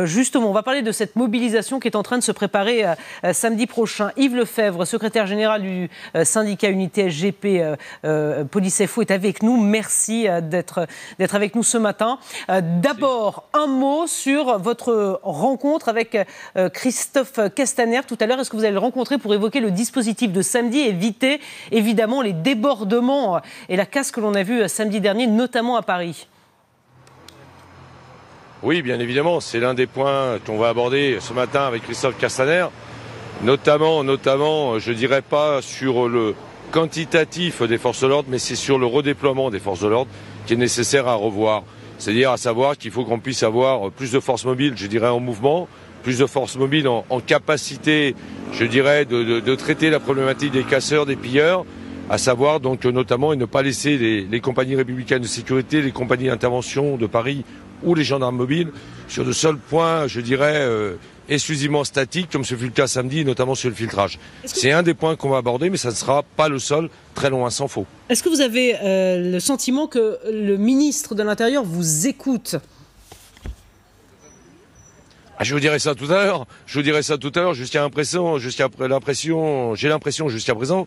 Justement, on va parler de cette mobilisation qui est en train de se préparer samedi prochain. Yves Lefebvre, secrétaire général du syndicat Unité SGP Police FO, est avec nous. Merci d'être avec nous ce matin. D'abord, un mot sur votre rencontre avec Christophe Castaner tout à l'heure. Est-ce que vous allez le rencontrer pour évoquer le dispositif de samedi et éviter évidemment les débordements et la casse que l'on a vue samedi dernier, notamment à Paris? Oui, bien évidemment, c'est l'un des points qu'on va aborder ce matin avec Christophe Castaner, notamment, je dirais pas sur le quantitatif des forces de l'ordre, mais c'est sur le redéploiement des forces de l'ordre qui est nécessaire à revoir. C'est-à-dire à savoir qu'il faut qu'on puisse avoir plus de forces mobiles, je dirais en mouvement, plus de forces mobiles en capacité, je dirais, de traiter la problématique des casseurs, des pilleurs, à savoir donc notamment et ne pas laisser les compagnies républicaines de sécurité, les compagnies d'intervention de Paris ou les gendarmes mobiles sur de seuls points, je dirais, exclusivement statiques, comme ce fut le cas samedi, notamment sur le filtrage. C'est un des points qu'on va aborder, mais ça ne sera pas le seul, très loin s'en faut. Est-ce que vous avez le sentiment que le ministre de l'Intérieur vous écoute ? Je vous dirai ça tout à l'heure. J'ai l'impression jusqu'à présent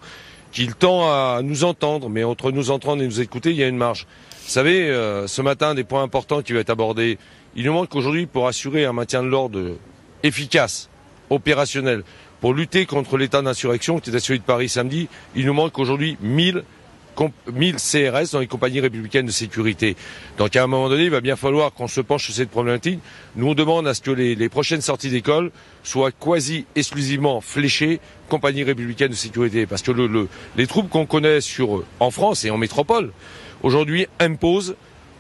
qu'il tend à nous entendre, mais entre nous entendre et nous écouter, il y a une marge. Vous savez, ce matin, des points importants qui vont être abordés. Il nous manque aujourd'hui, pour assurer un maintien de l'ordre efficace, opérationnel, pour lutter contre l'état d'insurrection qui était celui de Paris samedi, il nous manque aujourd'hui 1000 CRS dans les compagnies républicaines de sécurité. Donc à un moment donné, il va bien falloir qu'on se penche sur cette problématique. Nous, on demande à ce que les prochaines sorties d'école soient quasi exclusivement fléchées compagnies républicaines de sécurité. Parce que les troupes qu'on connaît en France et en métropole, aujourd'hui imposent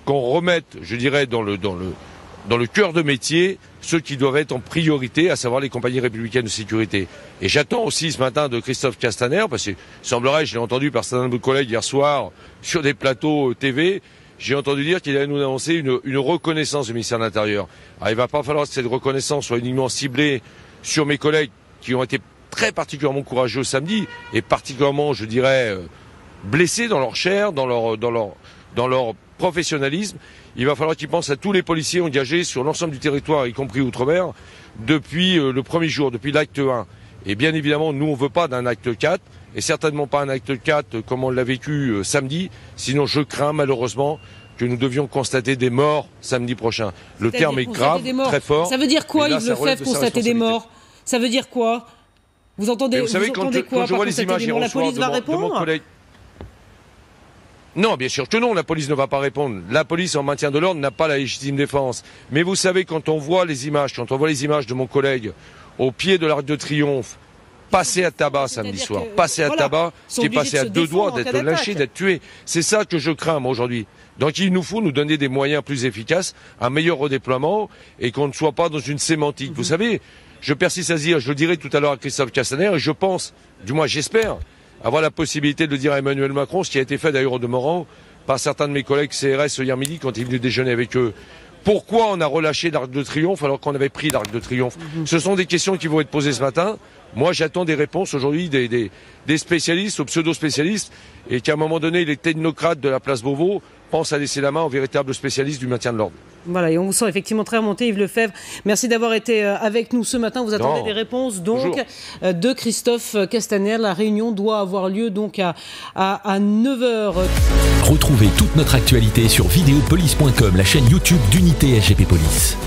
qu'on remette, je dirais, dans le cœur de métier, ceux qui doivent être en priorité, à savoir les compagnies républicaines de sécurité. Et j'attends aussi ce matin de Christophe Castaner, parce que semblerait, je l'ai entendu par certains de mes collègues hier soir sur des plateaux TV, j'ai entendu dire qu'il allait nous annoncer une reconnaissance du ministère de l'Intérieur. Alors il ne va pas falloir que cette reconnaissance soit uniquement ciblée sur mes collègues qui ont été très particulièrement courageux samedi, et particulièrement, je dirais, blessés dans leur chair, dans leur professionnalisme. Il va falloir qu'ils pensent à tous les policiers engagés sur l'ensemble du territoire, y compris outre-mer, depuis le premier jour, depuis l'acte 1. Et bien évidemment, nous, on ne veut pas d'un acte 4, et certainement pas un acte 4 comme on l'a vécu samedi, sinon je crains malheureusement que nous devions constater des morts samedi prochain. Le terme est grave, très fort. Ça veut dire quoi, Yves Lefebvre, constater des morts? Ça veut dire quoi? Vous entendez quoi? Quand je vois les images hier au soir de mon collègue... Non, bien sûr que non, la police ne va pas répondre. La police en maintien de l'ordre n'a pas la légitime défense. Mais vous savez, quand on voit les images de mon collègue au pied de l'Arc de Triomphe, passé à tabac samedi soir, qui est passé à deux doigts d'être lynché, d'être tué. C'est ça que je crains, moi, aujourd'hui. Donc il nous faut nous donner des moyens plus efficaces, un meilleur redéploiement, et qu'on ne soit pas dans une sémantique. Vous savez, je persiste à dire, je le dirai tout à l'heure à Christophe Castaner, et je pense, du moins j'espère, avoir la possibilité de le dire à Emmanuel Macron, ce qui a été fait d'ailleurs au demeurant par certains de mes collègues CRS hier midi quand il est venu déjeuner avec eux. Pourquoi on a relâché l'Arc de Triomphe alors qu'on avait pris l'Arc de Triomphe? Ce sont des questions qui vont être posées ce matin. Moi, j'attends des réponses aujourd'hui des spécialistes, aux pseudo-spécialistes, et qu'à un moment donné, les technocrates de la place Beauvau pensent à laisser la main aux véritables spécialistes du maintien de l'ordre. Voilà, et on vous sent effectivement très remonté, Yves Lefebvre. Merci d'avoir été avec nous ce matin. Vous attendez des réponses donc de Christophe Castaner. La réunion doit avoir lieu donc à 9h. Retrouvez toute notre actualité sur videopolice.com, la chaîne YouTube d'Unité SGP Police.